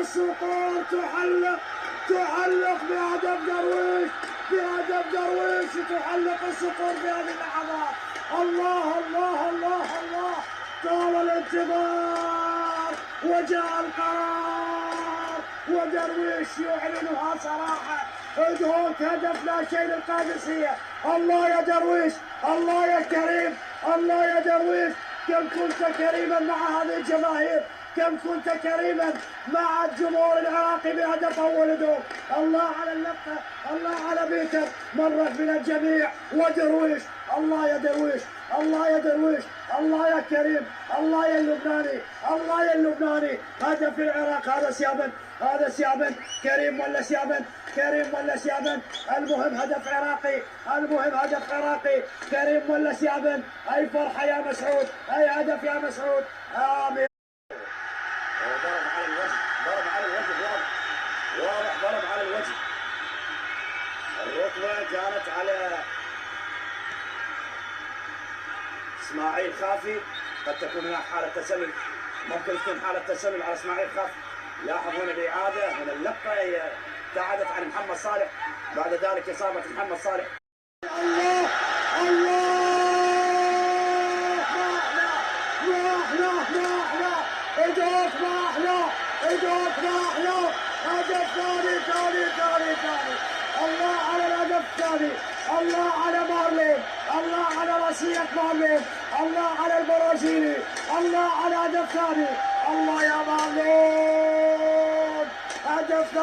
الصقور تحلق بهدف درويش، تحلق الصقور في هذه اللحظات. الله الله الله الله، طال الانتظار وجاء القرار، ودرويش يعلنها صراحة. ادهوك هدف لا شيء للقادسية. الله يا درويش، الله يا كريم، الله يا درويش، كم كنت كريما مع هذه الجماهير، كم كنت كريما مع الجمهور العراقي بهدف اول دور. الله على اللقطه، الله على بيتر، مرت من الجميع. ودرويش، الله يا درويش، الله يا درويش، الله يا كريم، الله يا اللبناني، الله يا اللبناني. هدف العراق، هذا سيابن، هذا سيابن، كريم ولا سيابن، كريم ولا سيابن، المهم هدف عراقي، المهم هدف عراقي، كريم ولا سيابن. اي فرحه يا مسعود، اي هدف يا مسعود. امين. ضرب على الوجه، ضرب على الوجه، واضح ضرب على الوجه. الركبه كانت على اسماعيل خافي، قد تكون هناك حاله تسلل، ممكن تكون حاله تسلل على اسماعيل خافي. لاحظ هنا الاعاده، هنا اللقطه هي ابتعدت عن محمد صالح، بعد ذلك اصابه محمد صالح. الله الله، ادوك ما احلى، ادوك ما احلى. هدف ثاني. الله على الهدف الثاني، الله على مارلين، الله على راسية مارلين، الله على البرازيلي، الله على هدف ثاني. الله يا مارلين، هدف ثاني.